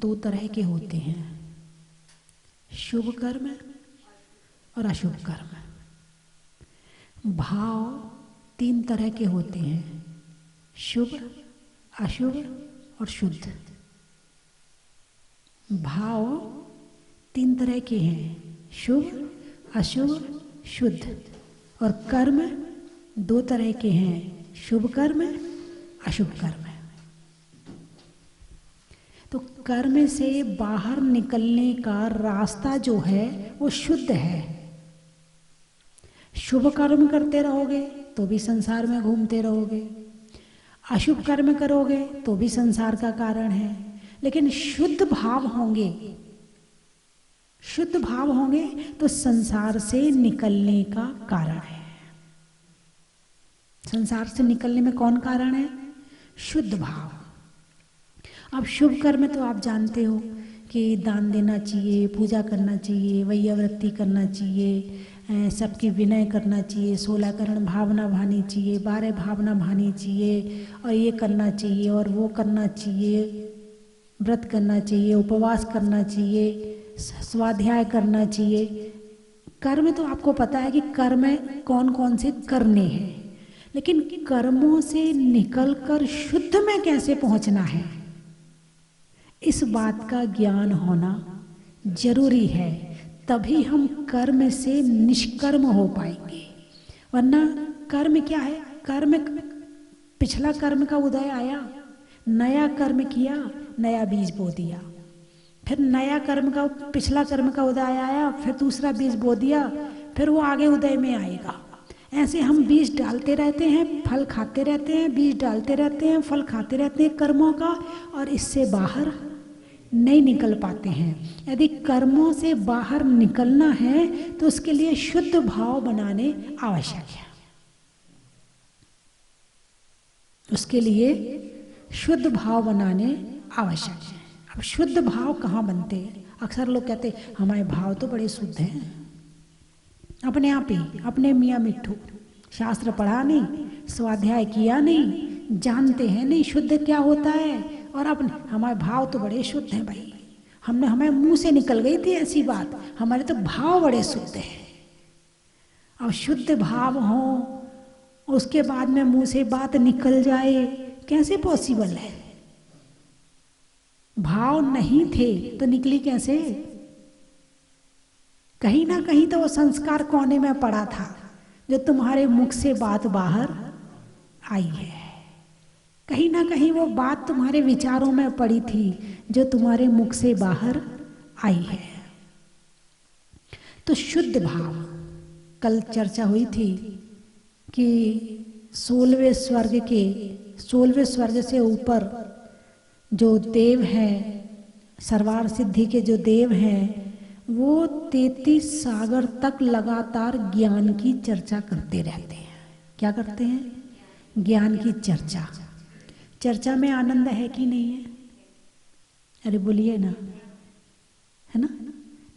दो तरह के होते हैं, शुभ कर्म और अशुभ कर्म। भाव तीन तरह के होते हैं, शुभ, अशुभ और शुद्ध। भाव तीन तरह के हैं, शुभ, अशुभ, शुद्ध। और कर्म दो तरह के हैं, शुभ कर्म, अशुभ कर्म। तो कर्म से बाहर निकलने का रास्ता जो है वो शुद्ध है। शुभ कर्म करते रहोगे तो भी संसार में घूमते रहोगे, अशुभ कर्म करोगे तो भी संसार का कारण है। लेकिन शुद्ध भाव होंगे, शुद्ध भाव होंगे तो संसार से निकलने का कारण है। संसार से निकलने में कौन कारण है? शुद्ध भाव। अब शुभ कर्म तो आप जानते हो कि दान देना चाहिए, पूजा करना चाहिए, वैयावृत्ति करना चाहिए, सबकी विनय करना चाहिए, 16 करण भावना भानी चाहिए, 12 भावना भानी चाहिए, और ये करना चाहिए और वो करना चाहिए, व्रत करना चाहिए, उपवास करना चाहिए, स्वाध्याय करना चाहिए। कर्म तो आपको पता है कि कर्म कौन कौन से करने हैं, लेकिन कर्मों से निकलकर शुद्ध में कैसे पहुंचना है, इस बात का ज्ञान होना जरूरी है। तभी हम कर्म से निष्कर्म हो पाएंगे। वरना कर्म क्या है? कर्म, पिछला कर्म का उदय आया, नया कर्म किया, नया बीज बो दिया, फिर नया कर्म का, पिछला कर्म का उदय आया, फिर दूसरा बीज बो दिया, फिर वो आगे उदय में आएगा। ऐसे हम बीज डालते रहते हैं, फल खाते रहते हैं, बीज डालते रहते हैं, फल खाते रहते हैं कर्मों का, और इससे बाहर नहीं निकल पाते हैं। यदि कर्मों से बाहर निकलना है तो उसके लिए शुद्ध भाव बनाने आवश्यक है। उसके लिए शुद्ध भाव बनाने आवश्यक है। अब शुद्ध भाव कहाँ बनते हैं? अक्सर लोग कहते हैं हमारे भाव तो बड़े शुद्ध हैं, अपने आप ही, अपने मियाँ मिट्ठू, शास्त्र पढ़ा नहीं, स्वाध्याय किया नहीं, जानते हैं नहीं शुद्ध क्या होता है, और अपने हमारे भाव तो बड़े शुद्ध हैं भाई, हमें मुंह से निकल गई थी ऐसी बात, हमारे तो भाव बड़े शुद्ध हैं। अब शुद्ध भाव हो, उसके बाद में मुंह से बात निकल जाए, कैसे पॉसिबल है? भाव नहीं थे तो निकली कैसे? कहीं ना कहीं तो वो संस्कार कोने में पड़ा था जो तुम्हारे मुख से बात बाहर आई है। कहीं ना कहीं वो बात तुम्हारे विचारों में पड़ी थी जो तुम्हारे मुख से बाहर आई है। तो शुद्ध भाव, कल चर्चा हुई थी कि 16वें स्वर्ग से ऊपर जो देव हैं, सर्वार सिद्धि के जो देव हैं, वो 33 सागर तक लगातार ज्ञान की चर्चा करते रहते हैं। क्या करते हैं? ज्ञान की चर्चा। चर्चा में आनंद है कि नहीं है? अरे बोलिए ना, है ना?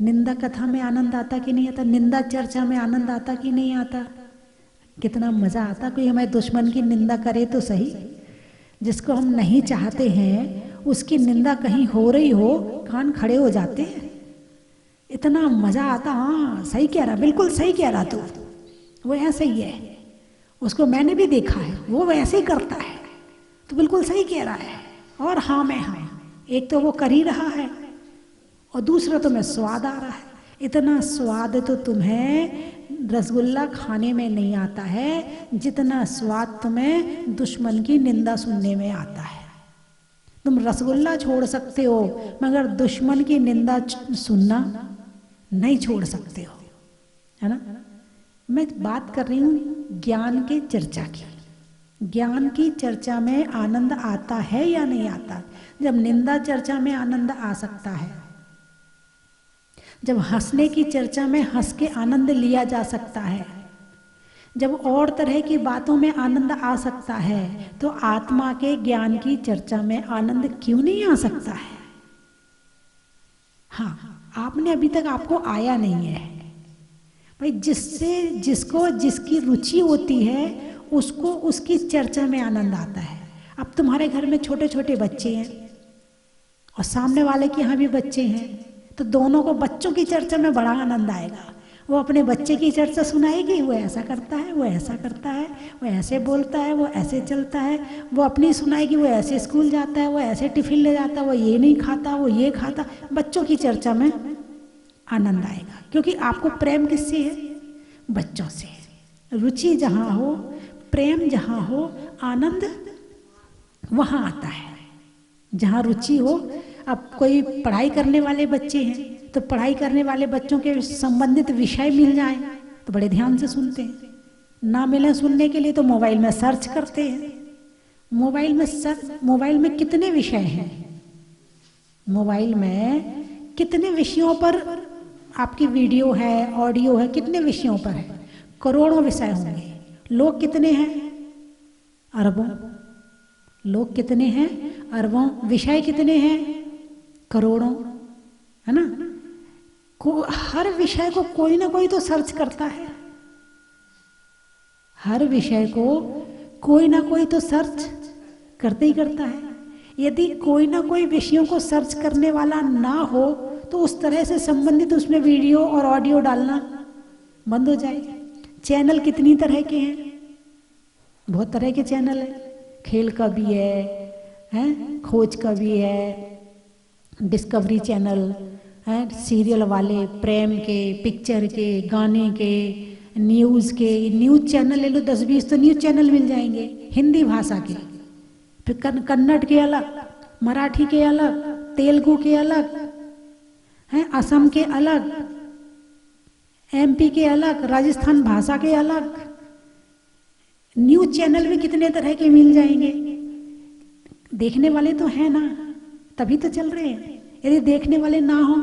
निंदा कथा में आनंद आता कि नहीं आता? निंदा चर्चा में आनंद आता कि नहीं आता? कितना मजा आता। कोई हमारे दुश्मन की निंदा करे तो सही, जिसको हम नहीं चाहते हैं उसकी निंदा कहीं हो रही हो, कान खड़े हो जाते हैं, इतना मजा आता। हाँ सही कह रहा, बिल्कुल सही कह रहा तू, वो ऐसे ही है, उसको मैंने भी देखा है, वो वैसे ही करता है, तो बिल्कुल सही कह रहा है। और हाँ मैं हाँ, एक तो वो कर ही रहा है और दूसरा तुम्हें स्वाद आ रहा है। इतना स्वाद तो तुम्हें रसगुल्ला खाने में नहीं आता है जितना स्वाद तुम्हें दुश्मन की निंदा सुनने में आता है। तुम रसगुल्ला छोड़ सकते हो मगर दुश्मन की निंदा सुनना नहीं छोड़ सकते हो, है ना? मैं बात कर रही हूँ ज्ञान की चर्चा की। ज्ञान की चर्चा में आनंद आता है या नहीं आता? जब निंदा चर्चा में आनंद आ सकता है, जब हंसने की चर्चा में हंस के आनंद लिया जा सकता है, जब और तरह की बातों में आनंद आ सकता है, तो आत्मा के ज्ञान की चर्चा में आनंद क्यों नहीं आ सकता है? हाँ, आपने अभी तक आपको आया नहीं है भाई। जिसको जिसकी रुचि होती है उसको उसकी चर्चा में आनंद आता है। अब तुम्हारे घर में छोटे छोटे बच्चे हैं और सामने वाले के यहाँ भी बच्चे हैं, तो दोनों को बच्चों की चर्चा में बड़ा आनंद आएगा। वो अपने बच्चे की चर्चा सुनाएगी, वो ऐसा करता है, वो ऐसा करता है, वो ऐसे बोलता है, वो ऐसे चलता है। वो अपनी सुनाएगी, वो ऐसे स्कूल जाता है, वो ऐसे टिफिन ले जाता है, वो ये नहीं खाता, वो ये खाता। बच्चों की चर्चा में आनंद आएगा, क्योंकि आपको प्रेम किससे है? बच्चों से। रुचि जहाँ हो, प्रेम जहाँ हो, आनंद वहाँ आता है जहाँ रुचि हो। अब कोई पढ़ाई करने वाले बच्चे हैं, तो पढ़ाई करने वाले बच्चों के संबंधित विषय मिल जाए तो बड़े ध्यान से सुनते हैं। ना मिले सुनने के लिए तो मोबाइल में सर्च करते हैं। मोबाइल में कितने विषय हैं? मोबाइल में कितने विषयों पर आपकी वीडियो है, ऑडियो है, कितने विषयों पर है? करोड़ों विषय होंगे। लोग कितने हैं? अरबों। लोग कितने हैं? अरबों। विषय कितने हैं? करोड़ों, है ना? हर विषय को कोई ना कोई तो सर्च करता है। हर विषय को कोई ना कोई तो सर्च करते ही करता है। यदि कोई ना कोई विषयों को सर्च करने वाला ना हो तो उस तरह से संबंधित उसमें वीडियो और ऑडियो डालना बंद हो जाए। चैनल कितनी तरह के हैं? बहुत तरह के चैनल है। खेल का भी है, खोज का भी है, डिस्कवरी चैनल है, सीरियल वाले, प्रेम के, पिक्चर के, गाने के, न्यूज़ के। न्यूज़ चैनल ले लो 10-20 तो न्यूज़ चैनल मिल जाएंगे हिंदी भाषा के। फिर कन्नड़ के अलग, मराठी के अलग, तेलुगु के अलग हैं, असम के अलग, एमपी के अलग, राजस्थान भाषा के अलग। न्यूज़ चैनल भी कितने तरह के मिल जाएंगे। देखने वाले तो हैं ना, तभी तो चल रहे हैं। यदि देखने वाले ना हो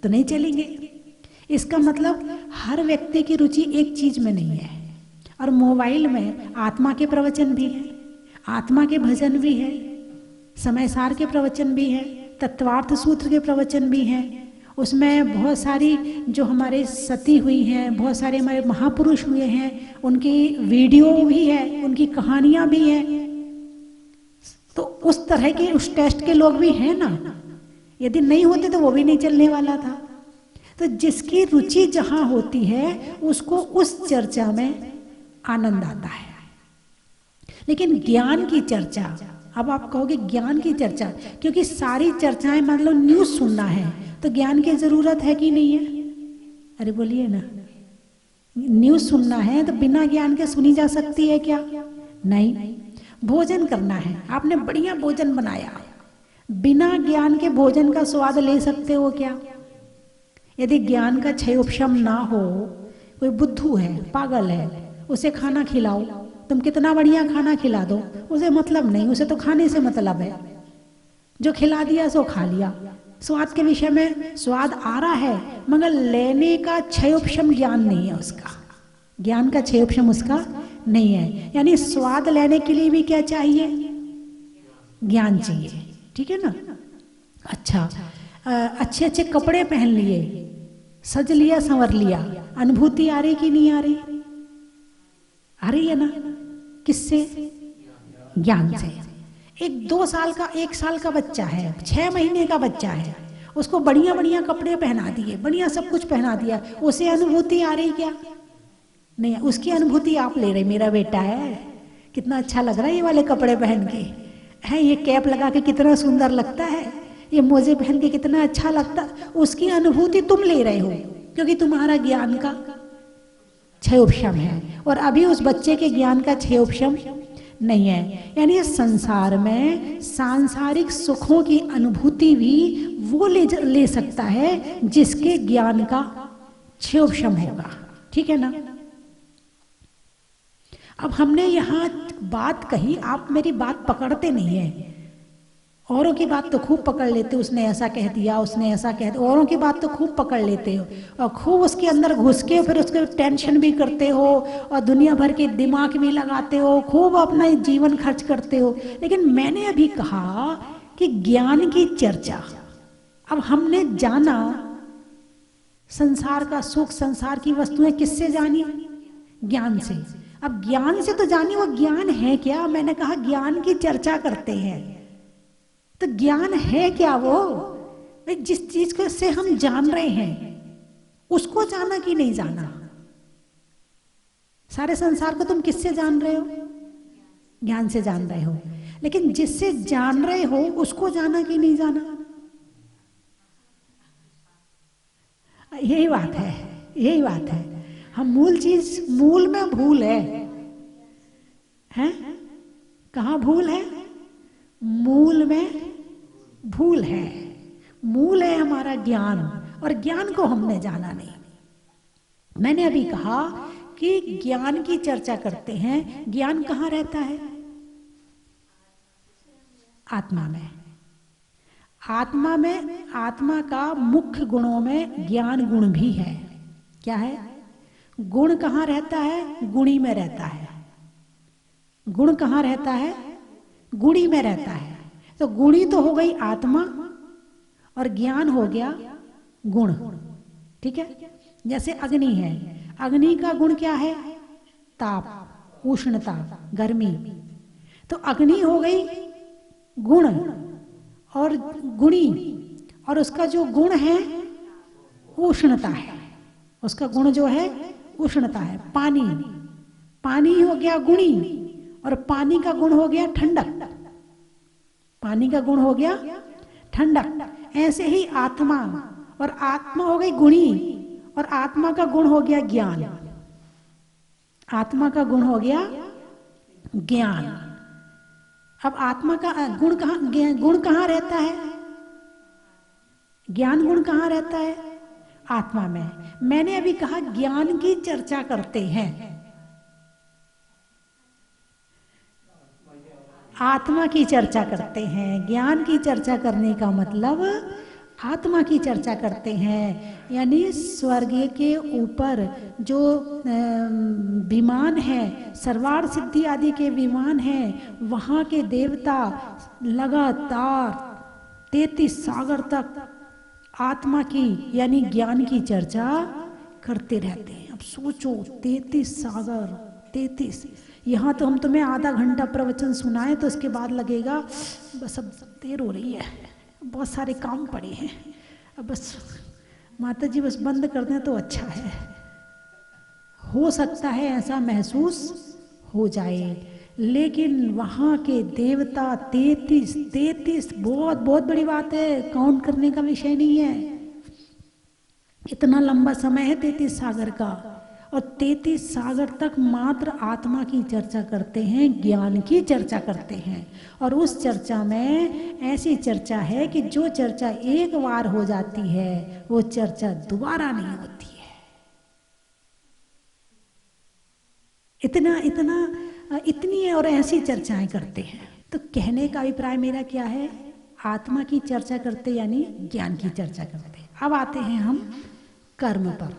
तो नहीं चलेंगे। इसका मतलब हर व्यक्ति की रुचि एक चीज में नहीं है। और मोबाइल में आत्मा के प्रवचन भी है, आत्मा के भजन भी है, समयसार के प्रवचन भी है, तत्वार्थ सूत्र के प्रवचन भी हैं। उसमें बहुत सारी जो हमारे सती हुई हैं, बहुत सारे हमारे महापुरुष हुए हैं, उनकी वीडियो भी है, उनकी कहानियां भी हैं। तो उस तरह के, उस टेस्ट के लोग भी हैं ना। यदि नहीं होते तो वो भी नहीं चलने वाला था। तो जिसकी रुचि जहां होती है उसको उस चर्चा में आनंद आता है। लेकिन ज्ञान की चर्चा, अब आप कहोगे ज्ञान की चर्चा, क्योंकि सारी चर्चाएं मान लो न्यूज सुनना है तो ज्ञान की जरूरत है कि नहीं है? अरे बोलिए ना। न्यूज सुनना है तो बिना ज्ञान के सुनी जा सकती है क्या? नहीं। भोजन करना है, आपने बढ़िया भोजन बनाया, बिना ज्ञान के भोजन का स्वाद ले सकते हो क्या? यदि ज्ञान का क्षय उपशम ना हो, कोई बुद्धू है, पागल है, उसे खाना खिलाओ, तुम कितना बढ़िया खाना खिला दो, उसे मतलब नहीं, उसे तो खाने से मतलब है। जो खिला दिया सो खा लिया। स्वाद के विषय में स्वाद आ रहा है, मगर लेने का क्षय उपशम ज्ञान नहीं है उसका। ज्ञान का क्षय उपशम उसका नहीं है। यानी स्वाद लेने के लिए भी क्या चाहिए? ज्ञान चाहिए। ठीक है ना? अच्छा, अच्छे अच्छे कपड़े पहन लिए, सज लिया, संवर लिया, अनुभूति आ रही कि नहीं आ रही? आ रही है ना। किससे? ज्ञान से। एक 2 साल का, 1 साल का बच्चा है, 6 महीने का बच्चा है, उसको बढ़िया बढ़िया कपड़े पहना दिए, बढ़िया सब कुछ पहना दिया, उसे अनुभूति आ रही क्या? नहीं। उसकी अनुभूति आप ले रहे, मेरा बेटा है, कितना अच्छा लग रहा है ये वाले कपड़े पहन के, है ये कैप लगा के कितना सुंदर लगता है, ये मोजे पहन के कितना अच्छा लगता। उसकी अनुभूति तुम ले रहे हो, क्योंकि तुम्हारा ज्ञान का क्षय उपशम है, और अभी उस बच्चे के ज्ञान का क्षय उपशम नहीं है। यानी संसार में सांसारिक सुखों की अनुभूति भी वो ले सकता है जिसके ज्ञान का क्षय उपशम होगा। ठीक है ना? अब हमने यहाँ बात कही, आप मेरी बात पकड़ते नहीं है। औरों की बात तो खूब पकड़ लेते हो, उसने ऐसा कह दिया, उसने ऐसा कह दिया, औरों की बात तो खूब पकड़ लेते हो और खूब उसके अंदर घुस के फिर उसके टेंशन भी करते हो और दुनिया भर के दिमाग भी लगाते हो, खूब अपना जीवन खर्च करते हो। लेकिन मैंने अभी कहा कि ज्ञान की चर्चा, अब हमने जाना संसार का सुख, संसार की वस्तुएं किससे जानी? ज्ञान से। अब ज्ञान से तो जानी, वो ज्ञान है क्या? मैंने कहा ज्ञान की चर्चा करते हैं। तो ज्ञान है क्या वो? भाई जिस चीज को से हम जान रहे हैं उसको जाना कि नहीं जाना? सारे संसार को तुम किससे जान रहे हो? ज्ञान से जान रहे हो। लेकिन जिससे जान रहे हो उसको जाना कि नहीं जाना? यही बात है, यही बात है। हम मूल चीज, मूल में भूल है, हैं? कहाँ भूल है? मूल में भूल है। मूल है हमारा ज्ञान, और ज्ञान को हमने जाना नहीं। मैंने अभी कहा कि ज्ञान की चर्चा करते हैं, ज्ञान कहाँ रहता है? आत्मा में। आत्मा में, आत्मा का मुख्य गुणों में ज्ञान गुण भी है। क्या है? गुण कहाँ रहता है? गुणी में रहता है। गुण कहाँ रहता है? गुणी में रहता है। तो गुणी तो हो गई आत्मा, और ज्ञान हो गया गुण। ठीक है? जैसे अग्नि है, अग्नि का गुण क्या है? ताप, उष्णता, गर्मी। तो अग्नि हो गई गुण और गुणी, और उसका जो गुण है उष्णता है। उसका गुण जो है उष्णता है। पानी, पानी हो गया गुणी, और पानी का गुण हो गया ठंडक। पानी का गुण हो गया ठंडक। ऐसे ही आत्मा, और आत्मा हो गई गुणी, और आत्मा का गुण हो गया ज्ञान। आत्मा का गुण हो गया ज्ञान। अब आत्मा का गुण कहाँ, गुण कहाँ रहता है? ज्ञान गुण कहाँ रहता है? आत्मा में। मैंने अभी कहा ज्ञान की चर्चा करते हैं। आत्मा की चर्चा करते हैं। ज्ञान की चर्चा करने का मतलब आत्मा की चर्चा करते हैं। यानी स्वर्ग के ऊपर जो विमान है, सर्वार्थ सिद्धि आदि के विमान हैं, वहाँ के देवता लगातार 33 सागर तक आत्मा की यानी ज्ञान की चर्चा करते रहते हैं। अब सोचो 33 सागर, 33। यहाँ तो हम तुम्हें आधा घंटा प्रवचन सुनाए तो उसके बाद लगेगा बस अब देर हो रही है, बहुत सारे काम पड़े हैं, अब बस माता जी बस बंद कर दें तो अच्छा है। हो सकता है ऐसा महसूस हो जाए, लेकिन वहाँ के देवता 33 बहुत बहुत बड़ी बात है, काउंट करने का विषय नहीं है। इतना लंबा समय है 33 सागर का, और 33 सागर तक मात्र आत्मा की चर्चा करते हैं, ज्ञान की चर्चा करते हैं। और उस चर्चा में ऐसी चर्चा है कि जो चर्चा एक बार हो जाती है वो चर्चा दोबारा नहीं होती है। इतनी और ऐसी चर्चाएं करते हैं। तो कहने का अभिप्राय मेरा क्या है? आत्मा की चर्चा करते यानी ज्ञान की चर्चा करते। अब आते हैं हम कर्म पर।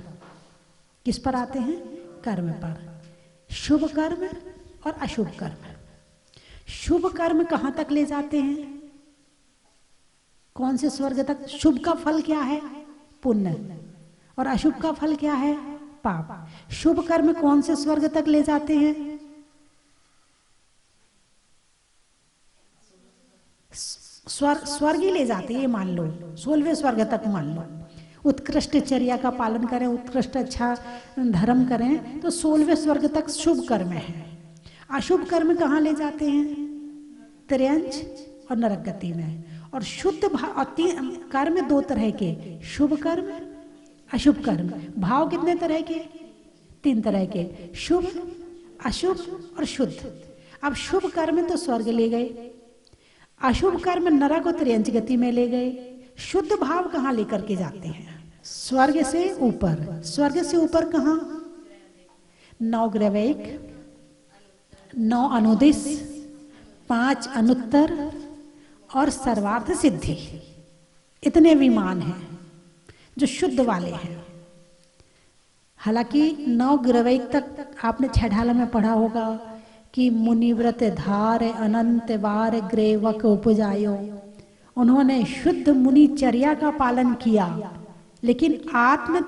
किस पर आते हैं? कर्म पर। शुभ कर्म और अशुभ कर्म। शुभ कर्म कहाँ तक ले जाते हैं? कौन से स्वर्ग तक? शुभ का फल क्या है? पुण्य। और अशुभ का फल क्या है? पाप। शुभ कर्म कौन से स्वर्ग तक ले जाते हैं? स्वर्ग ही ले जाते हैं, ये मान लो 16वें स्वर्ग तक मान लो। उत्कृष्ट चर्या का पालन करें, उत्कृष्ट अच्छा धर्म करें तो 16वें स्वर्ग तक शुभ कर्म है। अशुभ कर्म कहाँ ले जाते हैं? त्रयंच और नरक गति में। और शुद्ध कर्म दो तरह के, शुभ कर्म अशुभ कर्म। भाव कितने तरह के? 3 तरह के, शुभ अशुभ और शुद्ध। अब शुभ कर्म तो स्वर्ग ले गए, अशुभ कर्म नरक और त्रयंच गति में ले गए। शुद्ध भाव कहाँ लेकर के जाते हैं? स्वर्ग से ऊपर। स्वर्ग से ऊपर कहाँ? 9 ग्रवैक, 9 अनुदिश, 5 अनुत्तर और सर्वार्थ सिद्धि। इतने विमान हैं जो शुद्ध वाले हैं। हालांकि 9 ग्रवैक तक आपने छठाला में पढ़ा होगा कि मुनिव्रत धार अनंत बार ग्रेवक उपजायो। उन्होंने शुद्ध मुनिचर्या का पालन किया लेकिन आत्म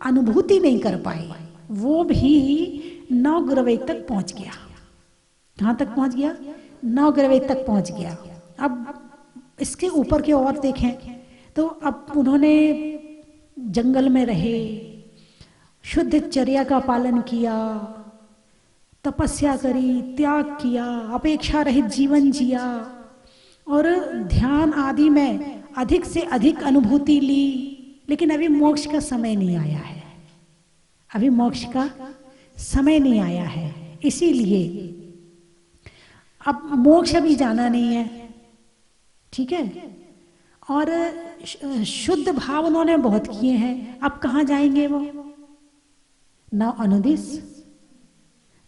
अनुभूति नहीं कर पाए। वो भी 9 ग्रवैक तक पहुंच गया। कहाँ तक पहुंच गया? 9 ग्रवैक तक पहुंच गया। अब इसके ऊपर की ओर देखें तो अब उन्होंने जंगल में रहे, शुद्ध चर्या का पालन किया, तपस्या करी, त्याग किया, अपेक्षा रहित जीवन जिया और ध्यान आदि में अधिक से अधिक अनुभूति ली, लेकिन अभी मोक्ष का समय नहीं आया है, अभी मोक्ष का समय नहीं आया है। इसीलिए अब मोक्ष अभी जाना नहीं है, ठीक है। और शुद्ध भाव उन्होंने बहुत किए हैं, अब कहाँ जाएंगे वो? 9 अनुदिश,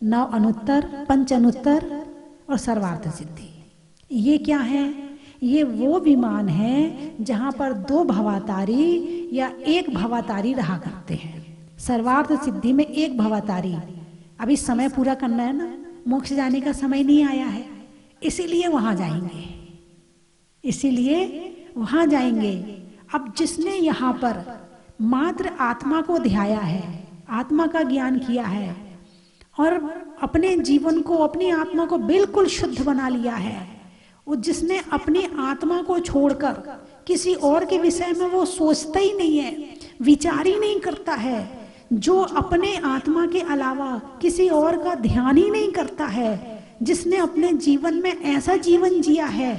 9 अनुत्तर, 5 अनुत्तर और सर्वार्थ सिद्धि। ये क्या है? ये वो विमान है जहां पर 2 भवातारी या 1 भवातारी रहा करते हैं। सर्वार्थ सिद्धि में 1 भवातारी। अभी समय पूरा करना है ना, मोक्ष जाने का समय नहीं आया है, इसीलिए वहां जाएंगे, इसीलिए वहां जाएंगे। अब जिसने यहाँ पर मात्र आत्मा को ध्याया है, आत्मा का ज्ञान किया है और अपने जीवन को, अपनी आत्मा को बिल्कुल शुद्ध बना लिया है, वो जिसने अपनी आत्मा को छोड़कर किसी और के विषय में वो सोचता ही नहीं है, विचार ही नहीं करता है, जो अपने आत्मा के अलावा किसी और का ध्यान ही नहीं करता है, जिसने अपने जीवन में ऐसा जीवन जिया है,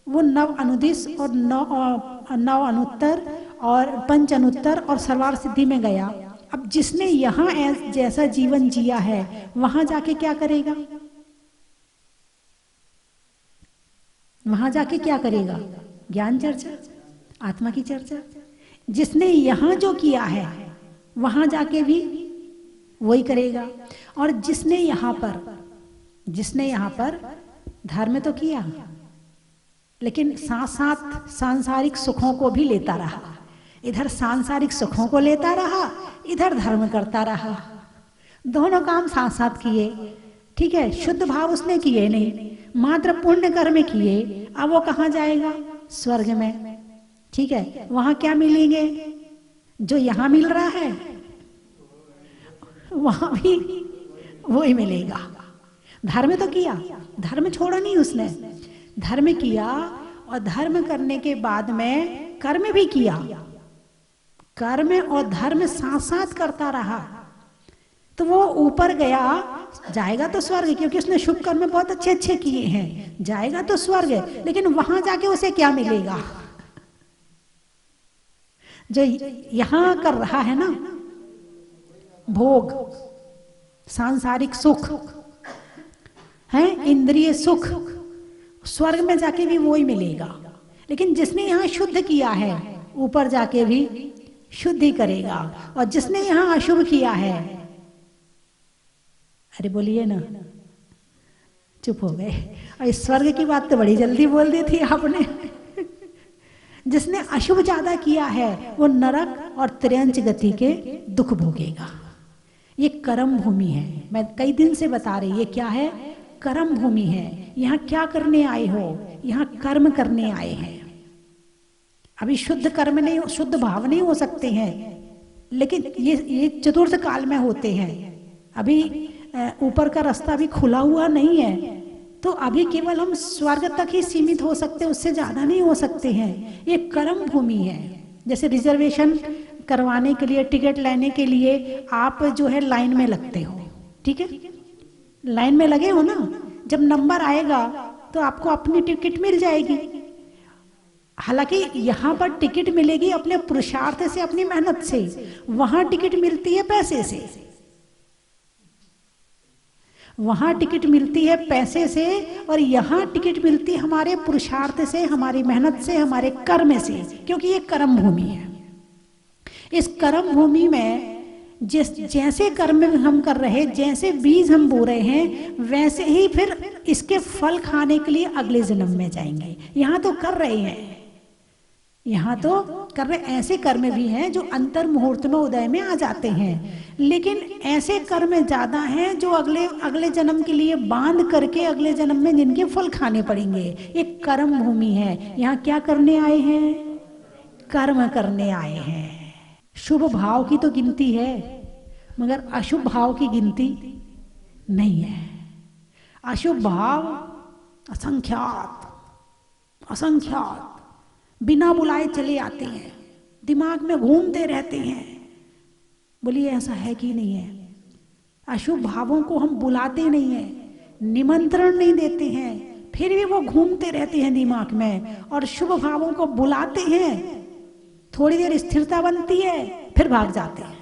वो 9 अनुदिश और 9 अनुत्तर और 5 अनुत्तर और सर्वार्थ सिद्धि में गया। अब जिसने यहाँ जैसा जीवन जिया है, वहां जाके क्या करेगा? वहां जाके क्या करेगा? ज्ञान चर्चा, आत्मा की चर्चा। जिसने यहाँ जो किया है वहां जाके भी वही करेगा। और जिसने यहाँ पर धर्म तो किया, लेकिन साथ साथ सांसारिक सुखों को भी लेता रहा, इधर सांसारिक सुखों को लेता रहा, इधर धर्म करता रहा, दोनों काम साथ साथ किए, ठीक है। शुद्ध भाव उसने किए नहीं, मात्र पुण्य कर्म किए। अब वो कहाँ जाएगा? स्वर्ग में, ठीक है। वहां क्या मिलेंगे? जो यहां मिल रहा है वहां भी वही मिलेगा। धर्म तो किया, धर्म छोड़ा नहीं उसने, धर्म किया और धर्म करने के बाद में कर्म भी किया, कर्म और धर्म साथ साथ करता रहा, तो वो ऊपर गया, जाएगा तो स्वर्ग, क्योंकि उसने शुभ कर्म बहुत अच्छे अच्छे किए हैं, जाएगा तो स्वर्ग। लेकिन वहां जाके उसे क्या मिलेगा? जो यहां कर रहा है ना, भोग, सांसारिक सुख है, इंद्रिय सुख, स्वर्ग में जाके भी वही मिलेगा। लेकिन जिसने यहाँ शुद्ध किया है, ऊपर जाके भी शुद्ध ही करेगा। और जिसने यहाँ अशुभ किया है, अरे बोलिए ना, चुप हो गए। और इस स्वर्ग की बात तो बड़ी जल्दी बोल दी थी आपने। जिसने अशुभ ज्यादा किया है वो नरक और त्र्यंच गति के दुख भोगेगा। ये कर्म भूमि है, मैं कई दिन से बता रही, ये क्या है? कर्म भूमि है। यहाँ क्या करने आए हो? यहाँ कर्म करने आए हैं। अभी शुद्ध कर्म नहीं, शुद्ध भाव नहीं हो सकते हैं, लेकिन ये चतुर्थ काल में होते हैं। अभी ऊपर का रास्ता अभी खुला हुआ नहीं है, तो अभी केवल हम स्वर्ग तक ही सीमित हो सकते, उससे ज्यादा नहीं हो सकते हैं। ये कर्म भूमि है। जैसे रिजर्वेशन करवाने के लिए, टिकट लेने के लिए आप जो है लाइन में लगते हो, ठीक है, लाइन में लगे हो ना, जब नंबर आएगा तो आपको अपनी टिकट मिल जाएगी। हालांकि यहाँ पर टिकट मिलेगी अपने पुरुषार्थ से, अपनी मेहनत से, वहां टिकट मिलती है पैसे से, वहां टिकट मिलती है पैसे से, और यहाँ टिकट मिलती है हमारे पुरुषार्थ से, हमारी मेहनत से, हमारे कर्म से, क्योंकि ये कर्म भूमि है। इस कर्म भूमि में जैसे कर्म हम कर रहे, जैसे बीज हम बो रहे हैं, वैसे ही फिर इसके फल खाने के लिए अगले जन्म में जाएंगे। यहाँ तो कर रहे हैं, यहाँ तो कर रहे, ऐसे कर्म भी हैं जो अंतर मुहूर्त में उदय में आ जाते हैं, लेकिन ऐसे कर्म ज्यादा हैं जो अगले जन्म के लिए बांध करके अगले जन्म में जिनके फल खाने पड़ेंगे। ये कर्म भूमि है। यहाँ क्या करने आए हैं? कर्म करने आए हैं। शुभ भाव की तो गिनती है, मगर अशुभ भाव की गिनती नहीं है। अशुभ भाव असंख्यात, असंख्यात बिना बुलाए चले आते हैं, दिमाग में घूमते रहते हैं। बोलिए ऐसा है कि नहीं है? अशुभ भावों को हम बुलाते नहीं हैं, निमंत्रण नहीं देते हैं, फिर भी वो घूमते रहते हैं दिमाग में। और शुभ भावों को बुलाते हैं, थोड़ी देर स्थिरता बनती है, फिर भाग जाते हैं।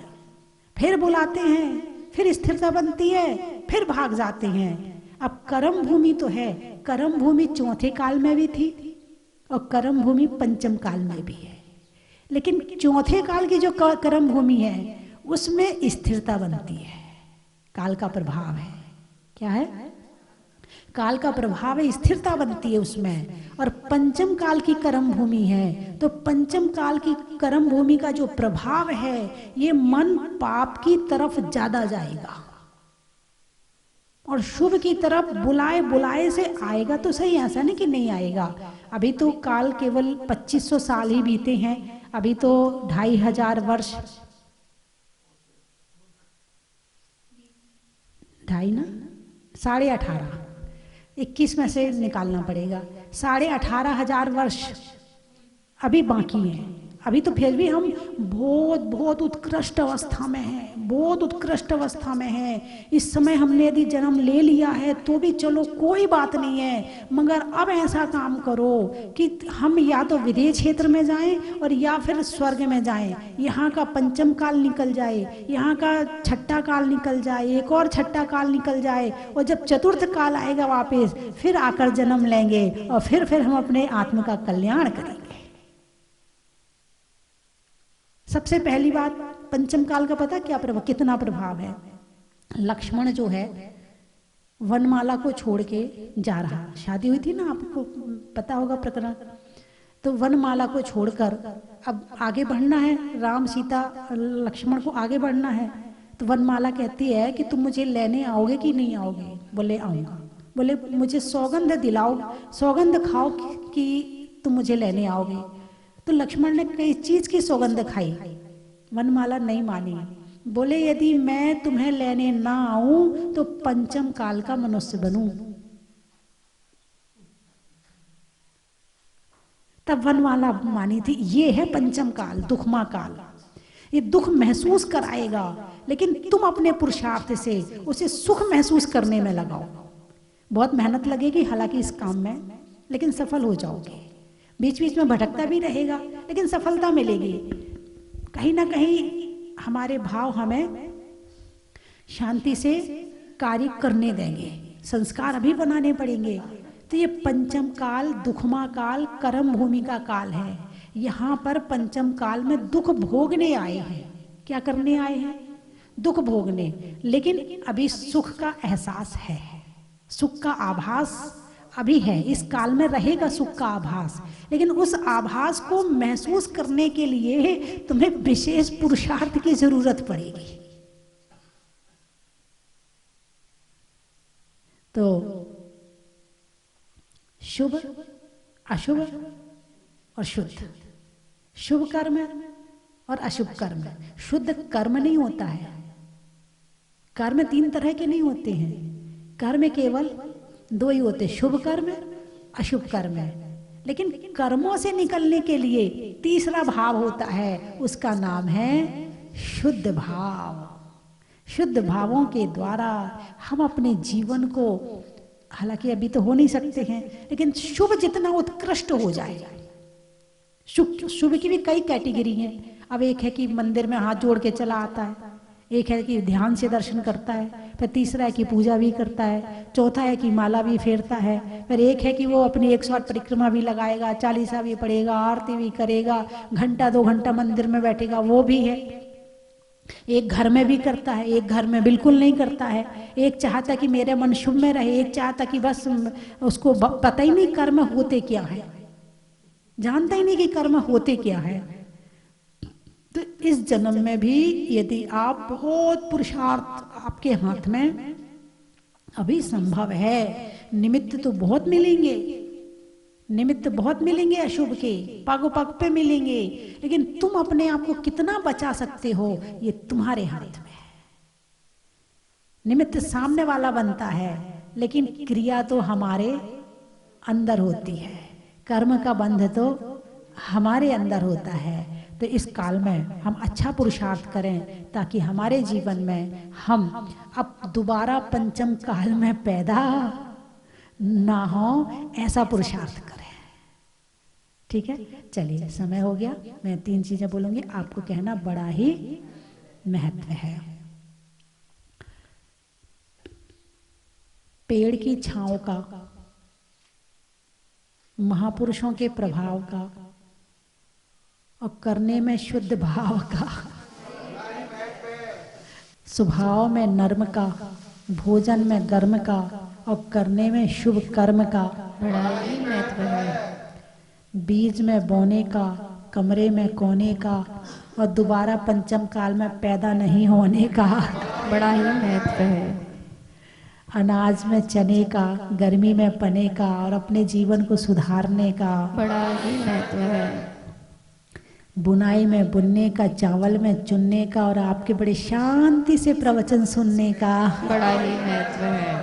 फिर बुलाते हैं, फिर स्थिरता बनती है, फिर भाग जाते हैं। अब कर्म भूमि तो है, कर्म भूमि चौथे काल में भी थी और कर्म भूमि पंचम काल में भी है। लेकिन चौथे काल की जो कर्म भूमि है उसमें स्थिरता बनती है, काल का प्रभाव है। क्या है? काल का प्रभाव है, स्थिरता बनती है उसमें। और पंचम काल की कर्म भूमि है, तो पंचम काल की कर्म भूमि का जो प्रभाव है ये मन पाप की तरफ ज्यादा जाएगा और शुभ की तरफ बुलाए बुलाए से आएगा तो सही, ऐसा नहीं कि नहीं आएगा। अभी तो काल केवल 2500 साल ही बीते हैं, अभी तो 2500 वर्ष, 2.5 ना 18.5, 21 में से निकालना पड़ेगा, 18,500 वर्ष अभी बाकी हैं। अभी तो फिर भी हम बहुत बहुत उत्कृष्ट अवस्था में हैं, बहुत उत्कृष्ट अवस्था में हैं। इस समय हमने यदि जन्म ले लिया है तो भी चलो कोई बात नहीं है, मगर अब ऐसा काम करो कि हम या तो विदेह क्षेत्र में जाएं और या फिर स्वर्ग में जाएं। यहाँ का पंचम काल निकल जाए, यहाँ का छठा काल निकल जाए, एक और छठा काल निकल जाए, और जब चतुर्थ काल आएगा वापस फिर आकर जन्म लेंगे और फिर हम अपने आत्मा का कल्याण करेंगे। सबसे पहली बात, पंचम काल का पता क्या कितना प्रभाव है? लक्ष्मण जो है वनमाला को छोड़ के जा रहा, शादी हुई थी ना, आपको पता होगा प्रकरण। तो वनमाला को छोड़कर अब आगे बढ़ना है, राम सीता लक्ष्मण को आगे बढ़ना है। तो वनमाला कहती है कि तुम मुझे लेने आओगे कि नहीं आओगे? बोले आऊँगा। बोले मुझे सौगंध दिलाओ, सौगंध खाओ कि तुम मुझे लेने आओगे। तो लक्ष्मण ने कई चीज की सौगंध खाई, वनमाला नहीं मानी। बोले यदि मैं तुम्हें लेने ना आऊं तो पंचम काल का मनुष्य बनूं। तब वनमाला मानी थी। ये है पंचम काल, दुखमा काल। ये दुख महसूस कराएगा, लेकिन तुम अपने पुरुषार्थ से उसे सुख महसूस करने में लगाओ। बहुत मेहनत लगेगी हालांकि इस काम में, लेकिन सफल हो जाओगे। बीच बीच में भटकता भी रहेगा लेकिन सफलता मिलेगी। कहीं ना कहीं हमारे भाव हमें शांति से कार्य करने देंगे, संस्कार अभी बनाने पड़ेंगे। तो ये पंचम काल, दुखमा काल, कर्म भूमि का काल है। यहाँ पर पंचम काल में दुख भोगने आए हैं। क्या करने आए हैं? दुख भोगने। लेकिन अभी सुख का एहसास है, सुख का आभास अभी है। इस काल में रहेगा सुख का आभास, लेकिन उस आभास को महसूस करने के लिए तुम्हें विशेष पुरुषार्थ की जरूरत पड़ेगी। तो शुभ, अशुभ और शुद्ध, शुभ कर्म और अशुभ कर्म। शुद्ध कर्म नहीं होता है। कर्म 3 तरह के नहीं होते हैं, कर्म केवल 2 ही होते, शुभ कर्म, अशुभ कर्म। लेकिन कर्मों से निकलने के लिए तीसरा भाव होता है, उसका नाम है शुद्ध भाव। शुद्ध भावों के द्वारा हम अपने जीवन को, हालांकि अभी तो हो नहीं सकते हैं, लेकिन शुभ जितना उत्कृष्ट हो जाए। शुभ की भी कई कैटेगरी हैं। अब एक है कि मंदिर में हाथ जोड़ के चला आता है, एक है कि ध्यान से दर्शन करता है, फिर तीसरा है कि पूजा भी करता है, चौथा है कि माला भी फेरता है, फिर एक है कि वो अपनी 108 परिक्रमा भी लगाएगा, चालीसा भी पढ़ेगा, आरती भी करेगा, घंटा 2 घंटा मंदिर में बैठेगा, वो भी है। एक घर में भी करता है, एक घर में बिल्कुल नहीं करता है। एक चाहता कि मेरे मन शुभ में रहे, एक चाहता कि बस उसको पता ही नहीं कर्म होते क्या है, जानता ही नहीं कि कर्म होते क्या है। तो इस जन्म में भी यदि आप बहुत पुरुषार्थ आपके हाथ में अभी संभव है, निमित्त तो बहुत मिलेंगे, निमित्त बहुत मिलेंगे अशुभ के, पग पग पे मिलेंगे, लेकिन तुम अपने आप को कितना बचा सकते हो ये तुम्हारे हाथ में है। निमित्त सामने वाला बनता है, लेकिन क्रिया तो हमारे अंदर होती है। कर्म का बंध तो हमारे अंदर होता है। तो इस काल में हम अच्छा पुरुषार्थ करें ताकि हमारे जीवन में हम अब दोबारा पंचम काल में पैदा ना हो, ऐसा पुरुषार्थ करें। ठीक है, चलिए समय हो गया। मैं 3 चीजें बोलूंगी, आपको कहना बड़ा ही महत्व है। पेड़ की छांव का, महापुरुषों के प्रभाव का और करने में शुद्ध भाव का, स्वभाव में नर्म का, भोजन में गर्म का और करने में शुभ कर्म का बड़ा ही महत्व है। बीज में बोने का, कमरे में कोने का और दोबारा पंचम काल में पैदा नहीं होने का बड़ा ही महत्व है। अनाज में चने का, गर्मी में पने का और अपने जीवन को सुधारने का बड़ा ही महत्व है। बुनाई में बुनने का, चावल में चुनने का और आपके बड़े शांति से प्रवचन सुनने का बड़ा ही महत्व है।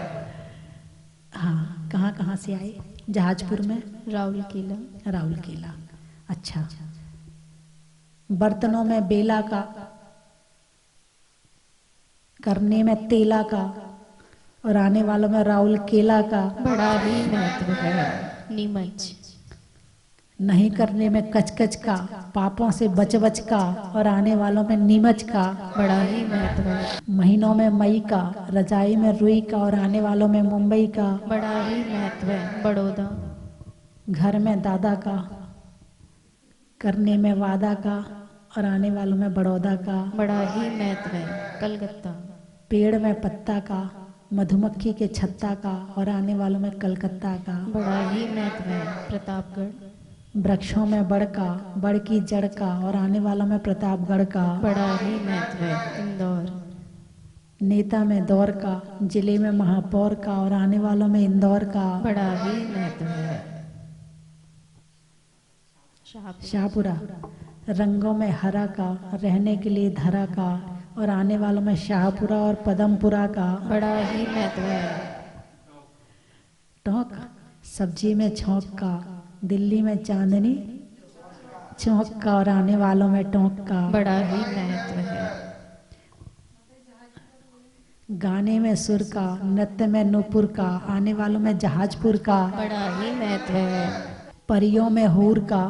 हाँ, कहाँ कहाँ से आए? जहाजपुर में, राउरकेला। राउरकेला, अच्छा। बर्तनों में बेला का, करने में तेला का और आने वालों में राउरकेला का बड़ा ही महत्व है। नीमच। नहीं करने में कचकच का, पापों से बच बच का और आने वालों में नीमच का बड़ा ही महत्व है। महीनों में मई का, रजाई में रुई का और आने वालों में मुंबई का बड़ा ही महत्व है। बड़ौदा। घर में दादा का, करने में वादा का और आने वालों में बड़ौदा का बड़ा ही महत्व है। कलकत्ता। पेड़ में पत्ता का, मधुमक्खी के छत्ता का और आने वालों में कलकत्ता का बड़ा ही महत्व है। प्रतापगढ़। वृक्षों में बड़ का, बड़ की जड़ का और आने वालों में प्रतापगढ़ का बड़ा ही महत्व है। इंदौर। नेता में दौर का, जिले में महापौर का और आने वालों में इंदौर का बड़ा ही महत्व है। शाहपुरा। रंगों में हरा का, रहने के लिए धरा का और आने वालों में शाहपुरा और पदमपुरा का बड़ा ही महत्व है। टोंक। सब्जी में छौंक का, दिल्ली में चांदनी चौक का और आने वालों में टोंक का बड़ा ही महत्व है। गाने में सुर का, नृत्य में नूपुर का, आने वालों में जहाजपुर का बड़ा ही महत्व है। परियों में हूर का,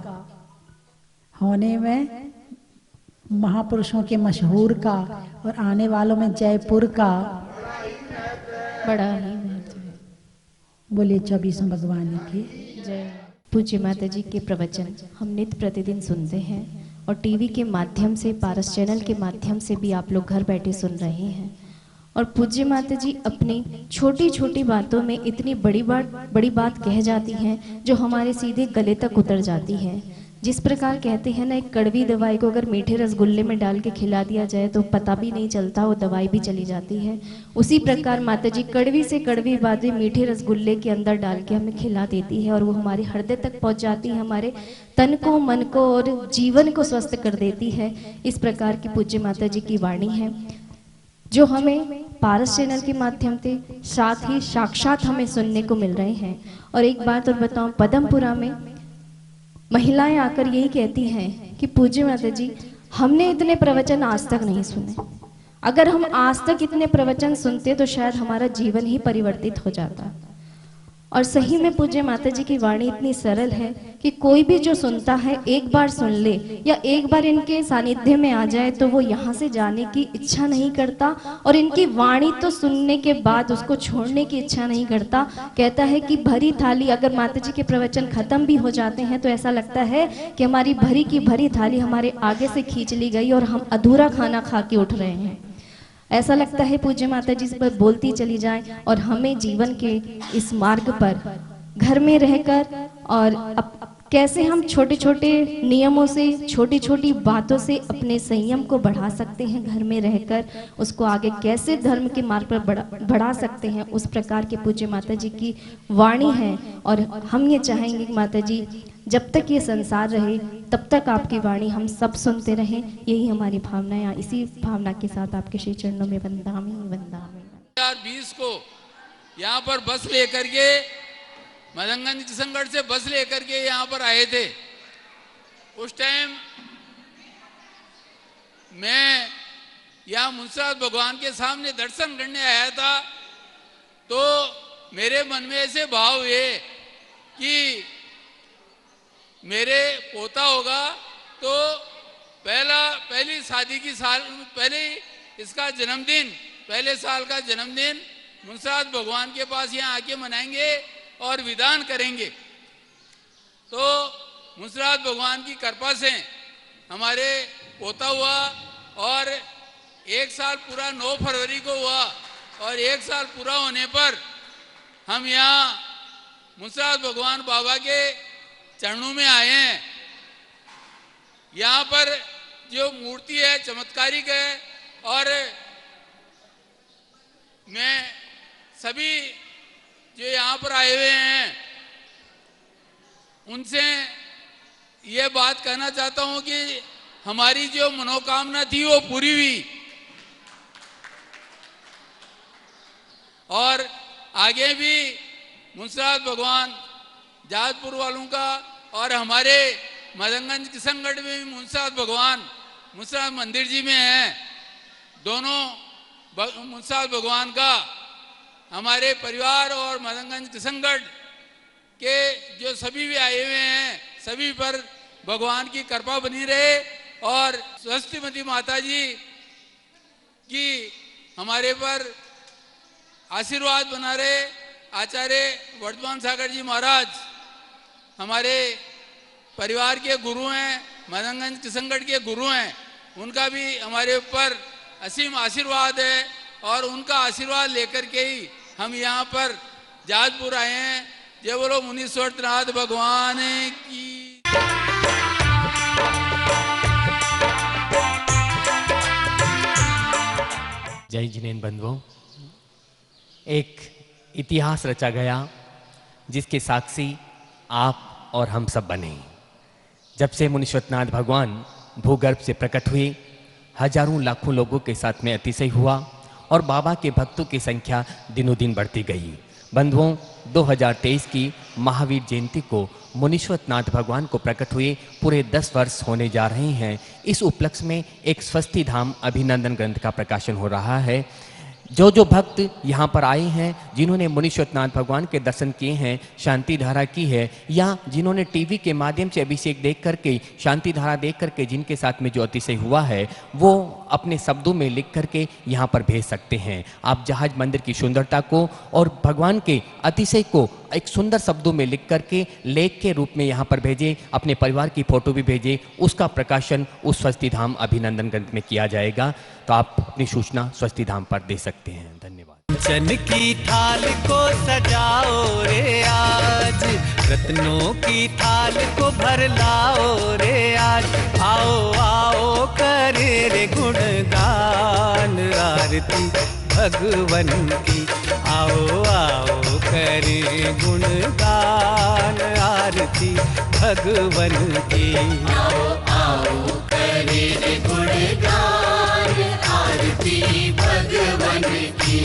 होने में महापुरुषों के मशहूर का और आने वालों में जयपुर का बड़ा ही महत्व है। बोलिए 24 भगवान की जय। पूज्य माता जी के प्रवचन हम नित्य प्रतिदिन सुनते हैं और टीवी के माध्यम से, पारस चैनल के माध्यम से भी आप लोग घर बैठे सुन रहे हैं। और पूज्य माता जी अपनी छोटी छोटी बातों में इतनी बड़ी बात कह जाती हैं जो हमारे सीधे गले तक उतर जाती है। जिस प्रकार कहते हैं ना, एक कड़वी दवाई को अगर मीठे रसगुल्ले में डाल के खिला दिया जाए तो पता भी नहीं चलता, वो दवाई भी चली जाती है। उसी प्रकार माता जी कड़वी से कड़वी बातें मीठे रसगुल्ले के अंदर डाल के हमें खिला देती है और वो हमारे हृदय तक पहुंच जाती है, हमारे तन को, मन को और जीवन को स्वस्थ कर देती है। इस प्रकार की पूज्य माता जी की वाणी है जो हमें पारस चैनल के माध्यम से साथ ही साक्षात हमें सुनने को मिल रहे हैं। और एक बात और बताऊं, पदमपुरा में महिलाएं आकर यही कहती हैं कि पूज्य माता जी हमने इतने प्रवचन आज तक नहीं सुने, अगर हम आज तक इतने प्रवचन सुनते तो शायद हमारा जीवन ही परिवर्तित हो जाता। और सही में पूज्य माता जी की वाणी इतनी सरल है कि कोई भी जो सुनता है एक बार सुन ले या एक बार इनके सानिध्य में आ जाए तो वो यहाँ से जाने की इच्छा नहीं करता और इनकी वाणी तो सुनने के बाद उसको छोड़ने की इच्छा नहीं करता। कहता है कि भरी थाली, अगर माता जी के प्रवचन खत्म भी हो जाते हैं तो ऐसा लगता है कि हमारी भरी की भरी थाली हमारे आगे से खींच ली गई और हम अधूरा खाना खा के उठ रहे हैं। ऐसा लगता है पूज्य माता जी इस पर बोलती चली जाए और हमें जीवन के इस मार्ग पर घर में रहकर और कैसे हम छोटे छोटे नियमों से, छोटी छोटी बातों से अपने संयम को बढ़ा सकते हैं, घर में रहकर उसको आगे कैसे धर्म के मार्ग पर बढ़ा सकते हैं, उस प्रकार के पूज्य माता जी की वाणी है। और हम ये चाहेंगे कि माता जी जब तक ये संसार रहे तब तक आपकी वाणी हम सब सुनते रहें, यही हमारी भावना है। इसी भावना के साथ आपके श्री चरणों में वंदामी वंदामी। 2020 को यहाँ पर बस लेकर के मदनगंज किशनगढ़ से बस लेकर के यहाँ पर आए थे। उस टाइम मैं यहाँ मुंसराज भगवान के सामने दर्शन करने आया था, तो मेरे मन में ऐसे भाव हुए कि मेरे पोता होगा तो पहली शादी की साल पहले इसका जन्मदिन, पहले साल का जन्मदिन मुंसराज भगवान के पास यहाँ आके मनाएंगे और विधान करेंगे। तो मुंसराज भगवान की कृपा से हमारे पोता हुआ और 1 साल पूरा 9 फरवरी को हुआ, और 1 साल पूरा होने पर हम यहाँ मुंसराज भगवान बाबा के चरणों में आए हैं। यहाँ पर जो मूर्ति है चमत्कारिक है, और मैं सभी जो यहाँ पर आए हुए हैं उनसे ये बात कहना चाहता हूँ कि हमारी जो मनोकामना थी वो पूरी हुई, और आगे भी मुंसराज भगवान जाजपुर वालों का और हमारे मदनगंज किशनगढ़ में भी मुंसराज भगवान मुंसराज मंदिर जी में हैं। दोनों मुंसराज भगवान का हमारे परिवार और मदनगंज किशनगढ़ के जो सभी भी आए हुए हैं सभी पर भगवान की कृपा बनी रहे, और स्वस्तिमती माता जी की हमारे पर आशीर्वाद बना रहे। आचार्य वर्धमान सागर जी महाराज हमारे परिवार के गुरु हैं, मदनगंज किशनगढ़ के गुरु हैं, उनका भी हमारे ऊपर असीम आशीर्वाद है, और उनका आशीर्वाद लेकर के ही हम यहाँ पर जाजपुर आए हैं। जय बोलो मुनीश्वरनाथ भगवान की। जय जिनेंद्र बंधुओं, एक इतिहास रचा गया जिसके साक्षी आप और हम सब बने। जब से मुनीश्वरनाथ भगवान भूगर्भ से प्रकट हुए, हजारों लाखों लोगों के साथ में अतिशय हुआ और बाबा के भक्तों की संख्या दिनों दिन बढ़ती गई। बंधुओं, 2023 की महावीर जयंती को मुनीश्वरनाथ भगवान को प्रकट हुए पूरे 10 वर्ष होने जा रहे हैं। इस उपलक्ष्य में एक स्वस्ति धाम अभिनंदन ग्रंथ का प्रकाशन हो रहा है। जो भक्त यहाँ पर आए हैं, जिन्होंने मुनीश्वरनाथ भगवान के दर्शन किए हैं, शांति धारा की है, या जिन्होंने टीवी के माध्यम से अभिषेक देख करके, शांति धारा देख करके जिनके साथ में जो अतिशय हुआ है, वो अपने शब्दों में लिख करके यहाँ पर भेज सकते हैं। आप जहाज मंदिर की सुंदरता को और भगवान के अतिशय को एक सुंदर शब्दों में लिख करके लेख के रूप में यहाँ पर भेजें। अपने परिवार की फोटो भी भेजें, उसका प्रकाशन उस स्वस्ति धाम अभिनंदन ग्रंथ में किया जाएगा। तो आप अपनी सूचना स्वस्ति धाम पर दे सकते हैं। धन्यवाद। चन की थाल को सजाओ रे आज, रत्नों की थाल को भर लाओ रे आज। आओ आओ करे रे गुणगान आरती भगवन की। आओ आओ करे गुणगान आरती भगवन की। आओ आओ करे रे गुणगान आरती भगवन की।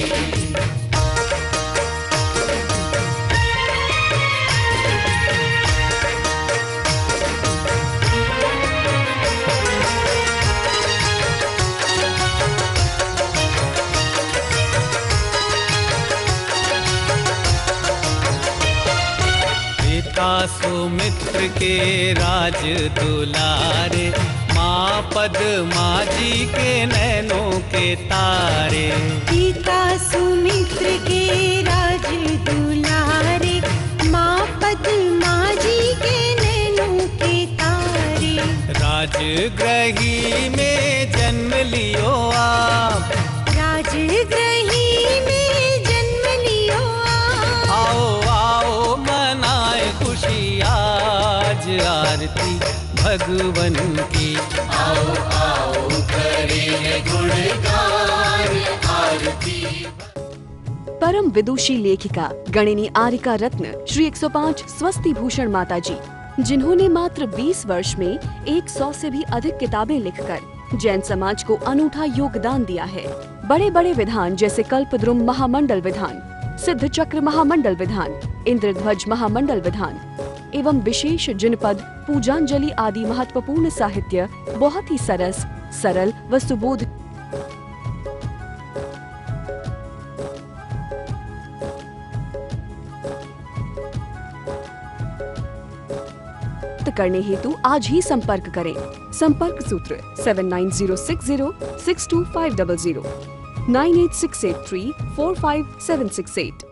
सुमित्र के राज दुलारे, माँ पद्मा जी के नैनों के तारे। पिता सुमित्र के राज दुलारे, माँ पद्मा जी के नैनों के तारे। राजगृही में जन्म लियो आप, राजगृही में जन्म लियो आप। आओ आओ मनाए खुशी आज आरती भगवन की। आओ आओ करे गुणगान आरती। परम विदुषी लेखिका गणिनी आरिका रत्न श्री 105 स्वस्ति भूषण माता जी, जिन्होंने मात्र 20 वर्ष में 100 से भी अधिक किताबें लिखकर जैन समाज को अनूठा योगदान दिया है। बड़े बड़े विधान जैसे कल्पद्रुम महामंडल विधान, सिद्ध चक्र महामंडल विधान, इंद्रध्वज महामंडल विधान एवं विशेष जिनपद, पूजांजलि आदि महत्वपूर्ण साहित्य बहुत ही सरस, सरल व सुबोध करने हेतु आज ही संपर्क करें। संपर्क सूत्र 7906062500 98683 45768।